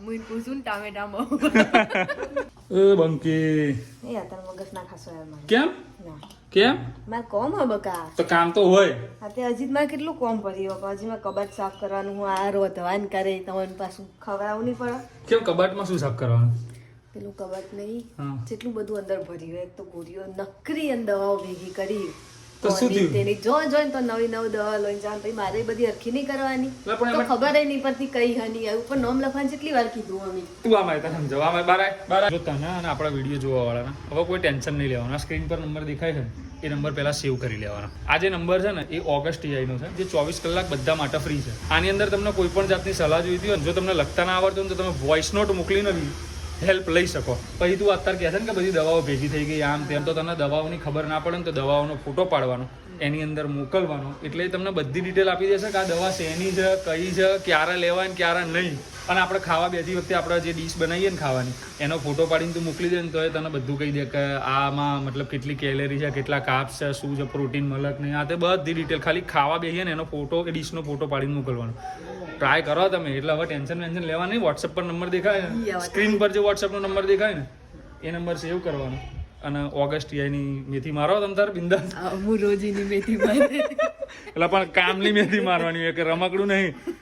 મુઈ પૂછું ટામેટામાં એ બંકી એ અત્યારે મગજ ના ખાસો યાર મારે કેમ કેમ મારે કોમ હે બકા તો કામ તો હોય અત્યારે હજી મારે કેટલું કોમ પડ્યું હજી મારે કબાટ સાફ કરવાનું હું આ રોધવાન કરે તમારી પાછું ખવડાવવું નહીં પડે કેમ કબાટમાં શું સાફ કરવાનું પેલું કબાટ નહીં હા જેટલું બધું અંદર ભર્યું એક તો ગોળીઓ નકરી અને દવાઓ ભેગી કરી તો શું થયું? તેની જોઈને તો નવી દવા લઈને જાણ પછી મારે બધી હરખી નહીં કરવાની એટલે પણ તો એમાં- ખબર નહીં પડતી કઈ હની આવું પણ નામ લખવાની કેટલી વાર કીધું અમે તું આમ આવી તને સમજાવ આમ બાર જો તને અને આપણા વિડીયો જોવા વાળાના હવે કોઈ ટેન્શન નહીં લેવાનું સ્ક્રીન પર નંબર દેખાય છે ને એ નંબર પહેલા સેવ કરી લેવાના આ જે નંબર છે ને એ ઓગસ્ટ નો છે જે 24 કલાક બધા માટે ફ્રી છે આની અંદર તમને કોઈ પણ જાતની સલાહ જોઈતી હોય જો તમને લખતા ના આવડતું હોય તો તમે વોઇસ નોટ મોકલીને હેલ્પ લઈ શકો પછી તું અત્યારે કહે છે ને કે બધી દવાઓ ભેગી થઈ ગઈ આમ તેમ તો તને દવાઓની ખબર ના પડે ને તો દવાઓનો ફોટો પાડવાનો એની અંદર મોકલવાનો એટલે એ તમને બધી ડિટેલ આપી દેશે કે આ દવા શેની છે કઈ છે ક્યારે લેવાય ને ક્યારે નહીં અને આપણે ખાવા બેસતી વખતે આપણે જે ડીશ બનાવીએ ને ખાવાની એનો ફોટો પાડીને તું મોકલી દે ને તો એ તને બધું કહી દે કે આમાં મતલબ કેટલી કેલેરી છે કેટલા કાર્બ્સ છે શું છે પ્રોટીન મલક નહીં આ તે બધી ડિટેલ ખાલી ખાવા બેસીએ ને એનો ફોટો એ ડીશનો ફોટો પાડીને મોકલવાનો ટ્રાય કરો તમે એટલે હવે ટેન્શન લેવા નહીં વોટ્સએપ પર નંબર દેખાય ને સ્ક્રીન પર જે વોટ્સએપનો નંબર દેખાય ને એ નંબર સેવ કરવાનો અને ઓગસ્ટ ની મેથી મારો તમ તાર બિંદાસ હું રોજીની મેથી મારે એટલે પણ કામની મેથી મારવાની હોય કે રમકડું નહીં